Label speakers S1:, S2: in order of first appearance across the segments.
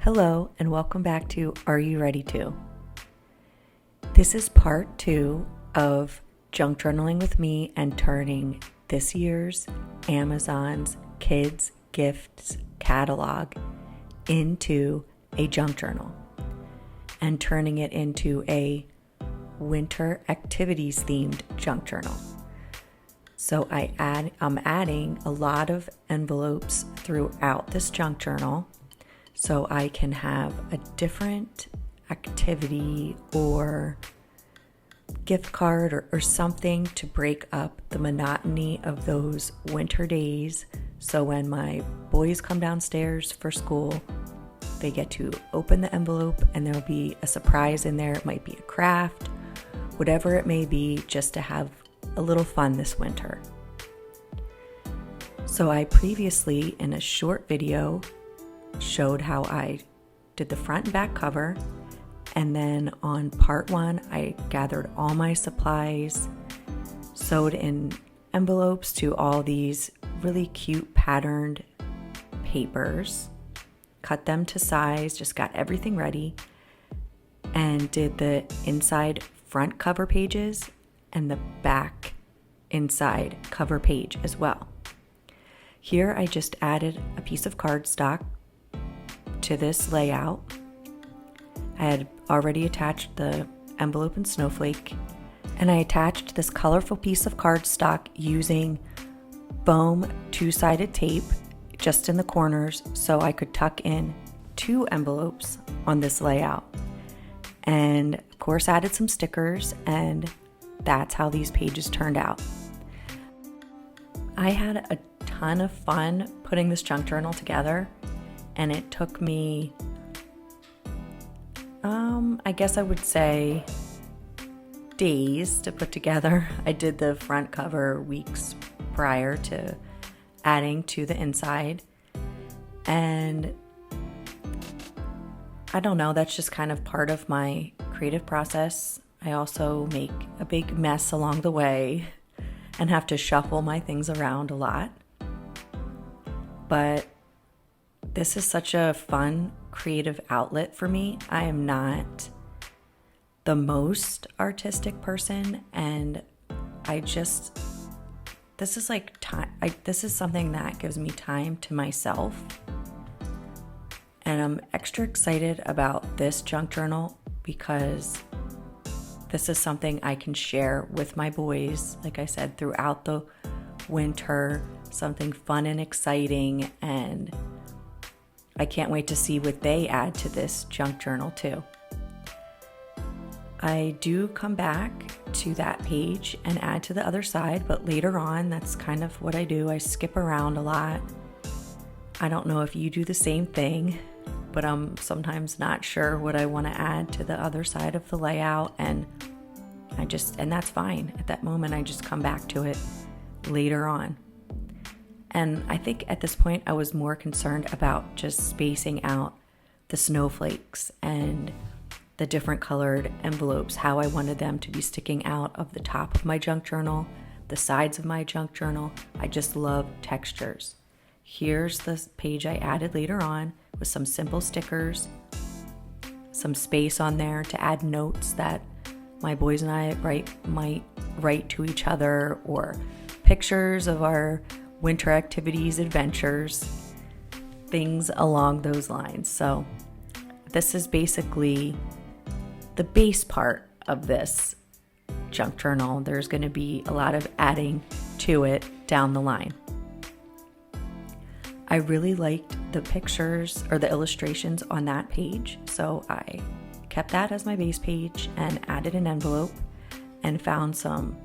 S1: Hello and welcome back to Are You Ready To? This is part 2 of junk journaling with me and turning this year's Amazon's Kids Gifts catalog into a junk journal and turning it into a winter activities themed junk journal. So I'm adding a lot of envelopes throughout this junk journal so I can have a different activity or gift card or something to break up the monotony of those winter days. So when my boys come downstairs for school, they get to open the envelope and there'll be a surprise in there. It might be a craft, whatever it may be, just to have a little fun this winter. So I previously, in a short video, showed how I did the front and back cover, and then on part 1 I gathered all my supplies, sewed in envelopes to all these really cute patterned papers, cut them to size, just got everything ready, and did the inside front cover pages and the back inside cover page as well. Here I just added a piece of cardstock to this layout. I had already attached the envelope and snowflake, and I attached this colorful piece of cardstock using foam 2-sided tape just in the corners so I could tuck in 2 envelopes on this layout. And of course added some stickers, and that's how these pages turned out. I had a ton of fun putting this junk journal together, and it took me, I guess I would say days to put together. I did the front cover weeks prior to adding to the inside, and I don't know, that's just kind of part of my creative process. I also make a big mess along the way and have to shuffle my things around a lot. But this is such a fun, creative outlet for me. I am not the most artistic person, and this is like time. This is something that gives me time to myself. And I'm extra excited about this junk journal because this is something I can share with my boys, like I said, throughout the winter, something fun and exciting, and I can't wait to see what they add to this junk journal too. I do come back to that page and add to the other side, but later on, that's kind of what I do. I skip around a lot. I don't know if you do the same thing, but I'm sometimes not sure what I want to add to the other side of the layout, and that's fine. At that moment, I just come back to it later on. And I think at this point, I was more concerned about just spacing out the snowflakes and the different colored envelopes, how I wanted them to be sticking out of the top of my junk journal, the sides of my junk journal. I just love textures. Here's the page I added later on with some simple stickers, some space on there to add notes that my boys and I might write to each other, or pictures of our winter activities, adventures, things along those lines. So this is basically the base part of this junk journal. There's going to be a lot of adding to it down the line. I really liked the pictures or the illustrations on that page, so I kept that as my base page and added an envelope and found some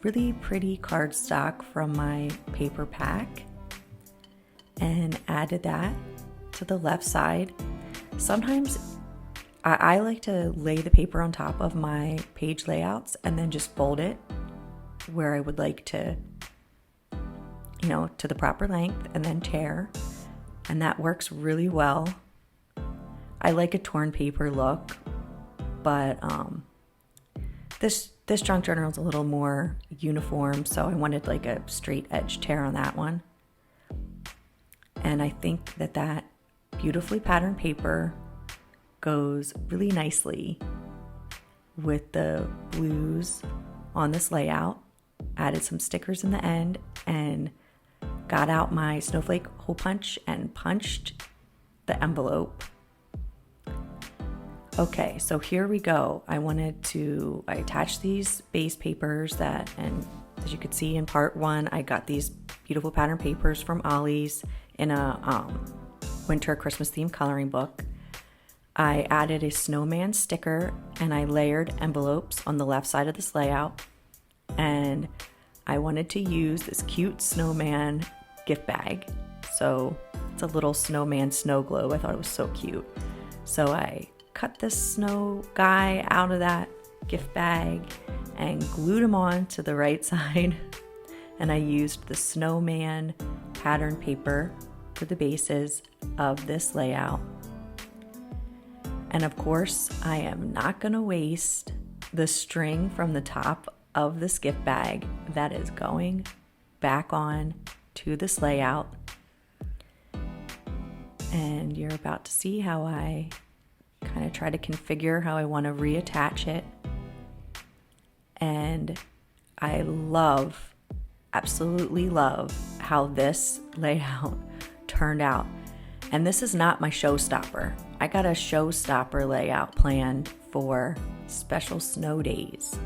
S1: really pretty cardstock from my paper pack and added that to the left side. Sometimes I like to lay the paper on top of my page layouts and then just fold it where I would like to, to the proper length, and then tear, and that works really well. I like a torn paper look, but this junk journal is a little more uniform, so I wanted like a straight edge tear on that one. And I think that beautifully patterned paper goes really nicely with the blues on this layout. Added some stickers in the end and got out my snowflake hole punch and punched the envelope. Okay, so here we go. I attached these base papers and as you could see in part 1, I got these beautiful pattern papers from Ollie's in a winter Christmas themed coloring book. I added a snowman sticker and I layered envelopes on the left side of this layout. And I wanted to use this cute snowman gift bag. So it's a little snowman snow globe. I thought it was so cute. So I cut this snow guy out of that gift bag and glued him on to the right side. And I used the snowman pattern paper for the bases of this layout. And of course, I am not going to waste the string from the top of this gift bag that is going back on to this layout. And you're about to see how I kind of try to configure how I want to reattach it. And I absolutely love how this layout turned out. And this is not my showstopper. I got a showstopper layout planned for special snow days.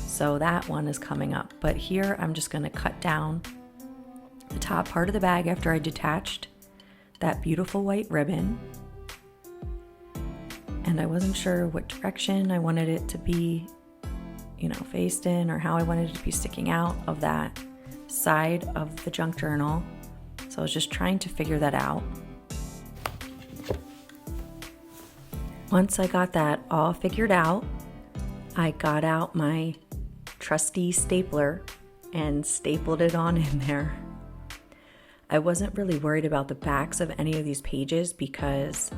S1: So that one is coming up. But here I'm just going to cut down the top part of the bag after I detached that beautiful white ribbon. And I wasn't sure what direction I wanted it to be, faced in, or how I wanted it to be sticking out of that side of the junk journal. So I was just trying to figure that out. Once I got that all figured out, I got out my trusty stapler and stapled it on in there. I wasn't really worried about the backs of any of these pages because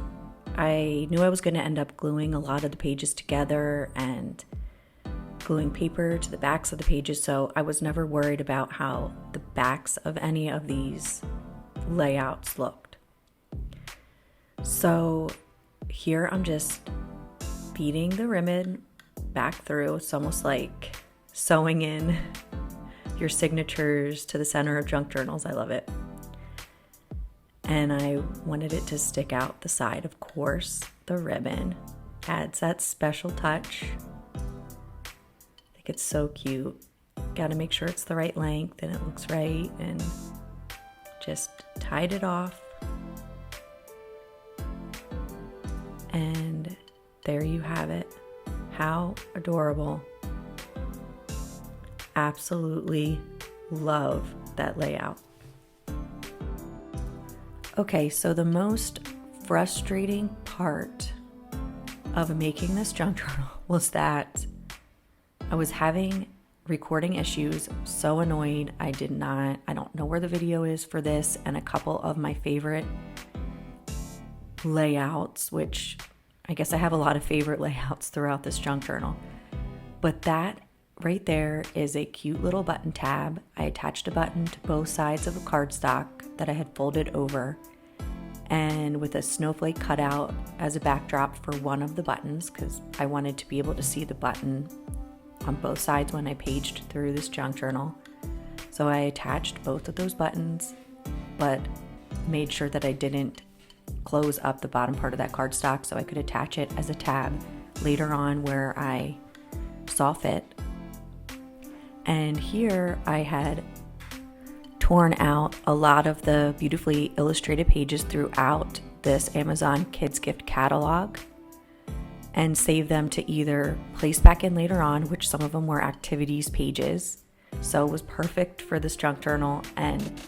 S1: I knew I was going to end up gluing a lot of the pages together and gluing paper to the backs of the pages, so I was never worried about how the backs of any of these layouts looked. So here I'm just beading the ribbon back through. It's almost like sewing in your signatures to the center of junk journals. I love it. And I wanted it to stick out the side. Of course, the ribbon adds that special touch. I think it's so cute. Got to make sure it's the right length and it looks right, and just tied it off. And there you have it. How adorable. Absolutely love that layout. Okay, so the most frustrating part of making this junk journal was that I was having recording issues. So annoyed. I don't know where the video is for this and a couple of my favorite layouts, which I guess I have a lot of favorite layouts throughout this junk journal. But that right there is a cute little button tab. I attached a button to both sides of a cardstock that I had folded over, and with a snowflake cutout as a backdrop for one of the buttons, because I wanted to be able to see the button on both sides when I paged through this junk journal. So I attached both of those buttons, but made sure that I didn't close up the bottom part of that cardstock so I could attach it as a tab later on where I saw fit. And here I had torn out a lot of the beautifully illustrated pages throughout this Amazon Kids Gift catalog and saved them to either place back in later on, which some of them were activities pages, so it was perfect for this junk journal, and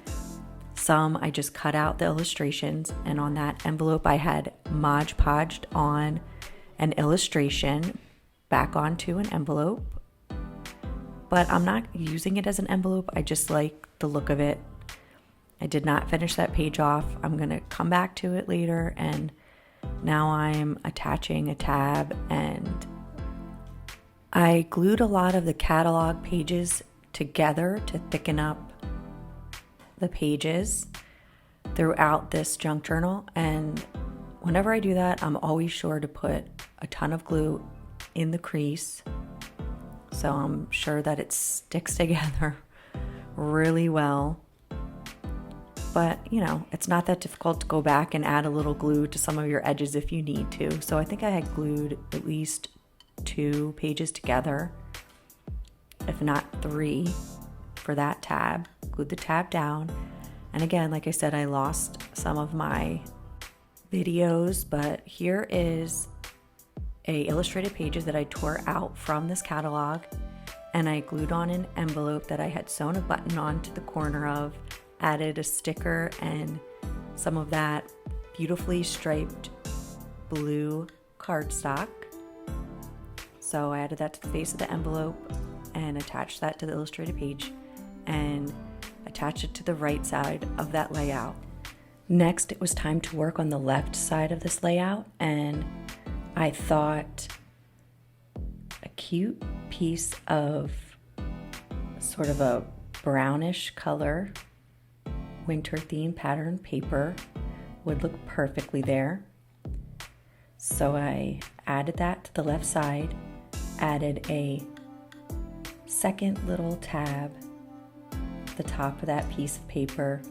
S1: some I just cut out the illustrations, and on that envelope I had Mod Podged on an illustration back onto an envelope. But I'm not using it as an envelope. I just like the look of it. I did not finish that page off. I'm going to come back to it later, and now I'm attaching a tab, and I glued a lot of the catalog pages together to thicken up the pages. throughout this junk journal, and whenever I do that, I'm always sure to put a ton of glue in the crease, so I'm sure that it sticks together really well. But, you know, it's not that difficult to go back and add a little glue to some of your edges if you need to. So I think I had glued at least 2 pages together, if not 3, for that tab. Glued the tab down. And again, like I said, I lost some of my videos, but here is a illustrated pages that I tore out from this catalog, and I glued on an envelope that I had sewn a button on to the corner of, added a sticker and some of that beautifully striped blue cardstock. So I added that to the face of the envelope and attached that to the illustrated page and attached it to the right side of that layout. Next, it was time to work on the left side of this layout, and I thought a cute piece of sort of a brownish color winter theme pattern paper would look perfectly there. So I added that to the left side, added a second little tab at the top of that piece of paper,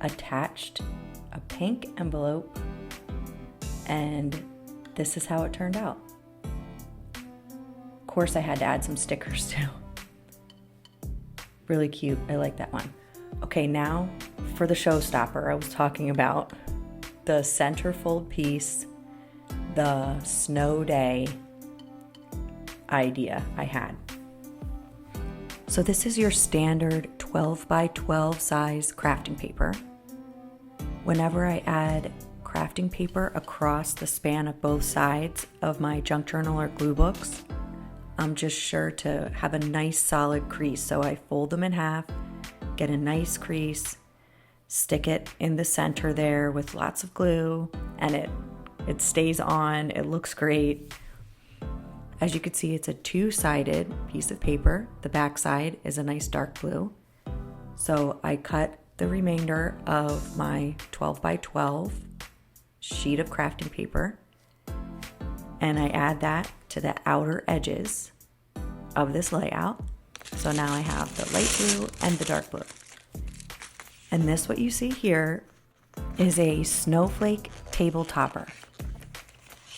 S1: attached a pink envelope, and this is how it turned out. Of course, I had to add some stickers too. Really cute. I like that one. Okay, now for the showstopper I was talking about, the centerfold piece, the snow day idea I had. So this is your standard 12 by 12 size crafting paper. Whenever I add crafting paper across the span of both sides of my junk journal or glue books, I'm just sure to have a nice solid crease. So I fold them in half, get a nice crease, stick it in the center there with lots of glue, and it stays on. It looks great. As you can see, it's a 2-sided piece of paper. The back side is a nice dark blue. So I cut the remainder of my 12 by 12 sheet of crafting paper, and I add that to the outer edges of this layout. So now I have the light blue and the dark blue. And this, what you see here, is a snowflake table topper.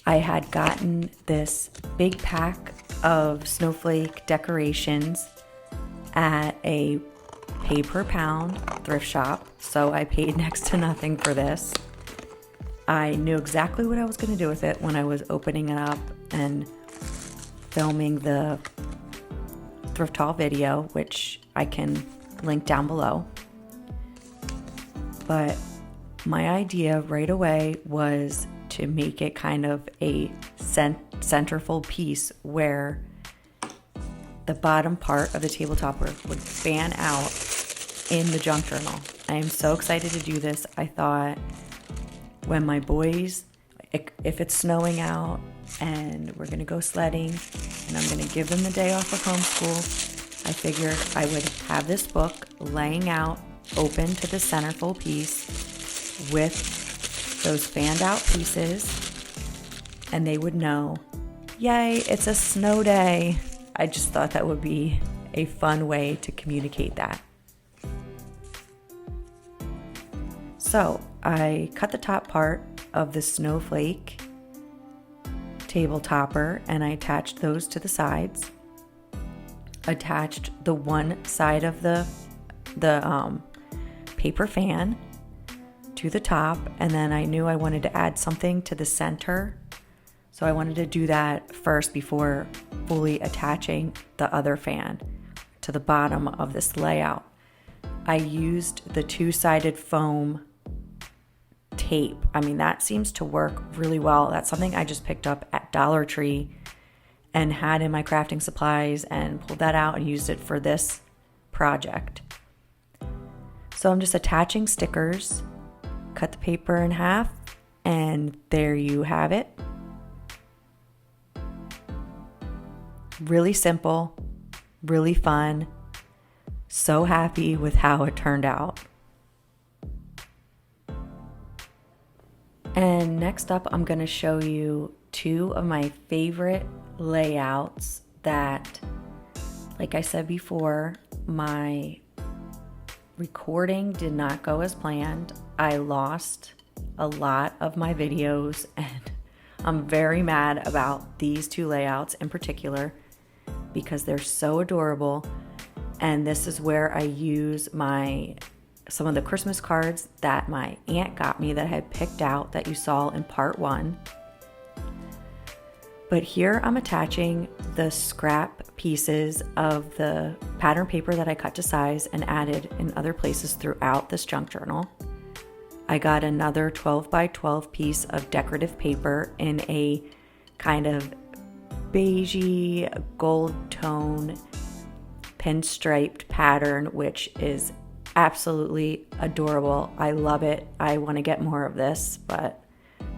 S1: I had gotten this big pack of snowflake decorations at a pay per pound thrift shop, so I paid next to nothing for this. I knew exactly what I was going to do with it when I was opening it up and filming the thrift haul video, which I can link down below. But my idea right away was to make it kind of a centerfold piece where the bottom part of the table topper would fan out in the junk journal. I am so excited to do this. I thought when my boys, if it's snowing out and we're gonna go sledding and I'm gonna give them the day off of homeschool, I figured I would have this book laying out open to the centerfold piece with those fanned out pieces, and they would know, yay, it's a snow day. I just thought that would be a fun way to communicate that. So I cut the top part of the snowflake table topper and I attached those to the sides. Attached the one side of the paper fan to the top, and then I knew I wanted to add something to the center, so I wanted to do that first before fully attaching the other fan to the bottom of this layout. I used the 2-sided foam tape. I mean, that seems to work really well. That's something I just picked up at Dollar Tree and had in my crafting supplies and pulled that out and used it for this project. So I'm just attaching stickers, cut the paper in half, and there you have it. Really simple, really fun. So happy with how it turned out. And next up, I'm going to show you two of my favorite layouts that, like I said before, my recording did not go as planned. I lost a lot of my videos, and I'm very mad about these two layouts in particular because they're so adorable. And this is where I use some of the Christmas cards that my aunt got me that I had picked out that you saw in part 1. But here I'm attaching the scrap pieces of the pattern paper that I cut to size and added in other places throughout this junk journal. I got another 12 by 12 piece of decorative paper in a kind of beigey gold tone pinstriped pattern, which is absolutely adorable. I love it. I want to get more of this, but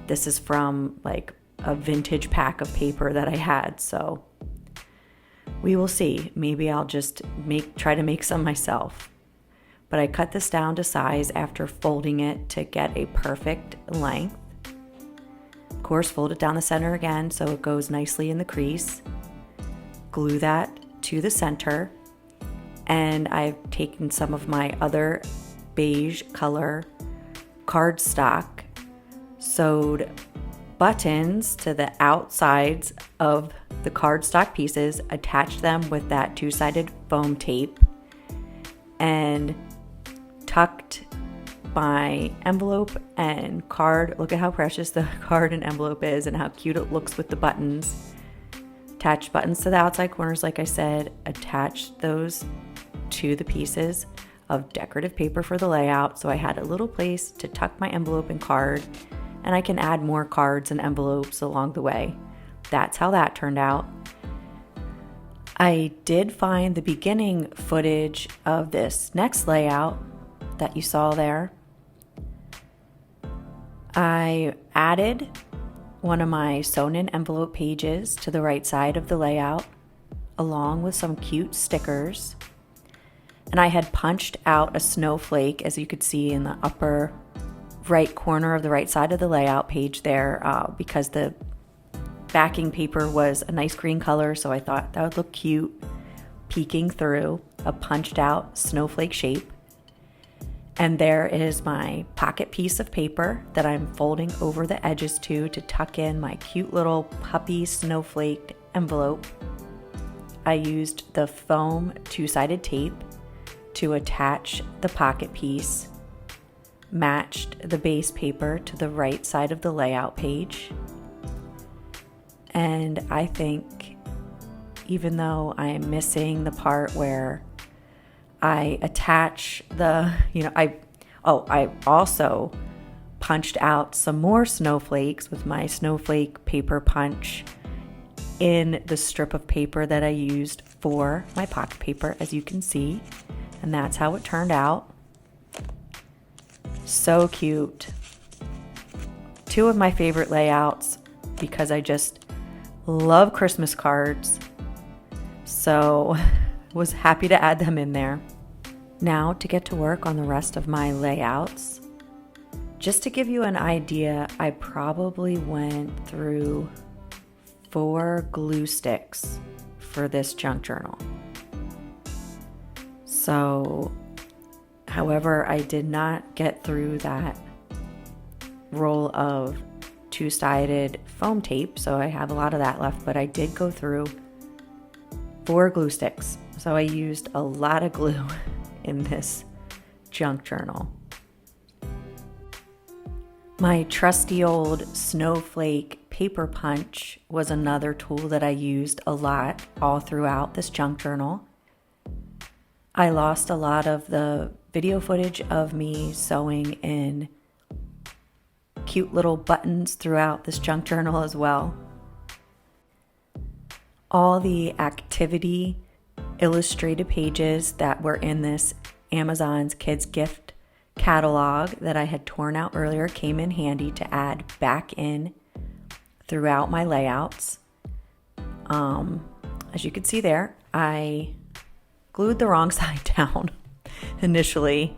S1: this is from like a vintage pack of paper that I had, so we will see. Maybe I'll just try to make some myself. But I cut this down to size after folding it to get a perfect length. Of course, fold it down the center again so it goes nicely in the crease. Glue that to the center. And I've taken some of my other beige color cardstock, sewed buttons to the outsides of the cardstock pieces, attached them with that two-sided foam tape, and tucked my envelope and card. Look at how precious the card and envelope is and how cute it looks with the buttons. Attached buttons to the outside corners, like I said, attached those to the pieces of decorative paper for the layout, so I had a little place to tuck my envelope and card, and I can add more cards and envelopes along the way. That's how that turned out. I did find the beginning footage of this next layout that you saw there. I added one of my sewn-in envelope pages to the right side of the layout, along with some cute stickers. And I had punched out a snowflake, as you could see in the upper right corner of the right side of the layout page there, because the backing paper was a nice green color, so I thought that would look cute peeking through a punched out snowflake shape. And there is my pocket piece of paper that I'm folding over the edges to tuck in my cute little puppy snowflake envelope. I used the foam two-sided tape to attach the pocket piece, matched the base paper to the right side of the layout page. And I think, even though I am missing the part where I attach I also punched out some more snowflakes with my snowflake paper punch in the strip of paper that I used for my pocket paper, as you can see. And that's how it turned out. So cute. Two of my favorite layouts because I just love Christmas cards. So was happy to add them in there. Now to get to work on the rest of my layouts. Just to give you an idea, I probably went through 4 glue sticks for this junk journal. So, however, I did not get through that roll of two-sided foam tape, so I have a lot of that left, but I did go through 4 glue sticks. So I used a lot of glue in this junk journal. My trusty old snowflake paper punch was another tool that I used a lot all throughout this junk journal. I lost a lot of the video footage of me sewing in cute little buttons throughout this junk journal as well. All the activity illustrated pages that were in this Amazon's Kids Gift catalog that I had torn out earlier came in handy to add back in throughout my layouts. As you can see there, I glued the wrong side down initially.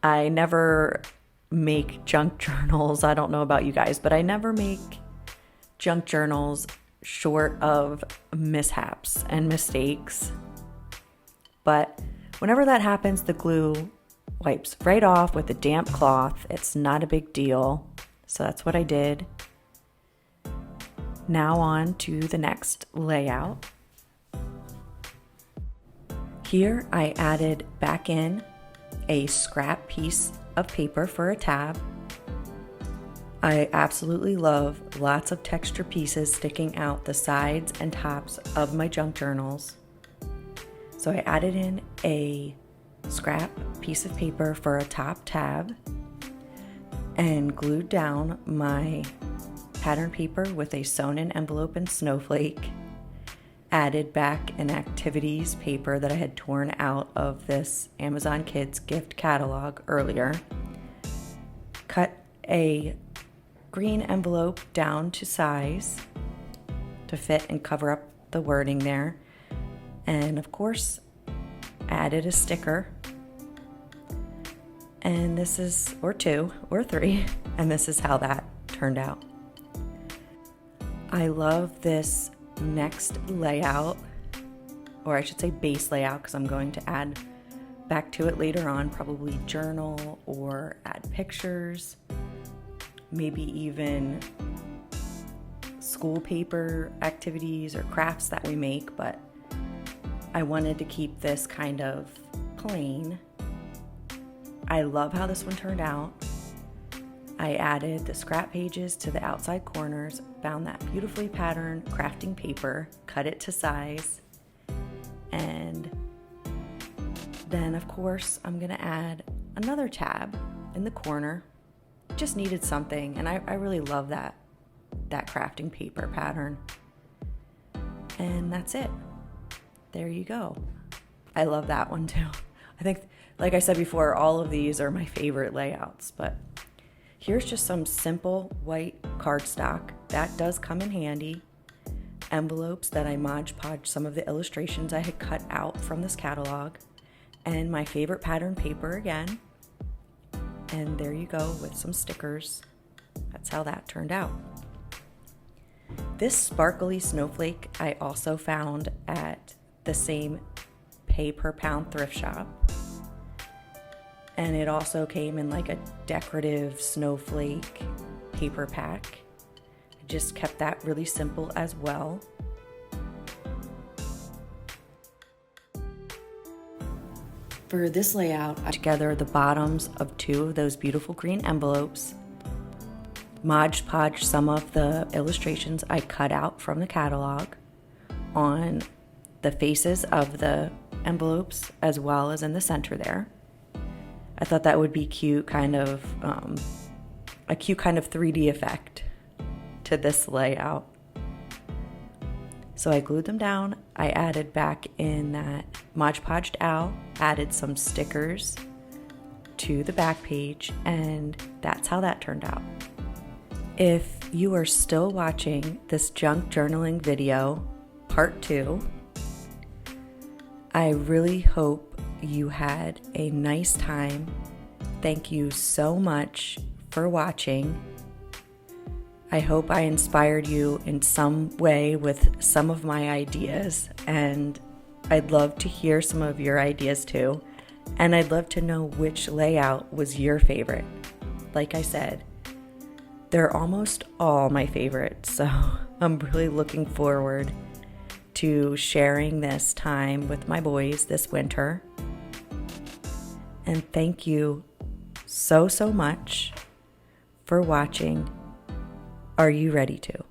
S1: I never make junk journals. I don't know about you guys, but I never make junk journals short of mishaps and mistakes. But whenever that happens, the glue wipes right off with a damp cloth. It's not a big deal. So that's what I did. Now on to the next layout. Here I added back in a scrap piece of paper for a tab. I absolutely love lots of texture pieces sticking out the sides and tops of my junk journals. So I added in a scrap piece of paper for a top tab and glued down my pattern paper with a sewn-in envelope and snowflake. Added back an activities paper that I had torn out of this Amazon Kids gift catalog earlier. Cut a green envelope down to size to fit and cover up the wording there. And of course, added a sticker. And this is, or 2 or 3, and this is how that turned out. I love this next layout, or I should say base layout, because I'm going to add back to it later on, probably journal or add pictures, maybe even school paper activities or crafts that we make, but I wanted to keep this kind of plain. I love how this one turned out. I added the scrap pages to the outside corners, found that beautifully patterned crafting paper, cut it to size, and then of course I'm gonna add another tab in the corner. Just needed something, and I really love that crafting paper pattern. And that's it. There you go. I love that one too. I think, like I said before, all of these are my favorite layouts, but here's just some simple white cardstock. That does come in handy. Envelopes that I Mod Podge some of the illustrations I had cut out from this catalog. And my favorite pattern paper again. And there you go with some stickers. That's how that turned out. This sparkly snowflake I also found at the same pay per pound thrift shop. And it also came in like a decorative snowflake paper pack. I just kept that really simple as well. For this layout, I put together the bottoms of 2 of those beautiful green envelopes, Mod Podge some of the illustrations I cut out from the catalog on the faces of the envelopes as well as in the center there. I thought that would be cute, kind of a cute kind of 3D effect to this layout. So I glued them down. I added back in that Mod Podged owl, added some stickers to the back page, and that's how that turned out. If you are still watching this junk journaling video, part 2, I really hope you had a nice time. Thank you so much for watching. I hope I inspired you in some way with some of my ideas, and I'd love to hear some of your ideas too. And I'd love to know which layout was your favorite. Like I said, they're almost all my favorites, so I'm really looking forward to sharing this time with my boys this winter. And thank you so much for watching. Are you ready to?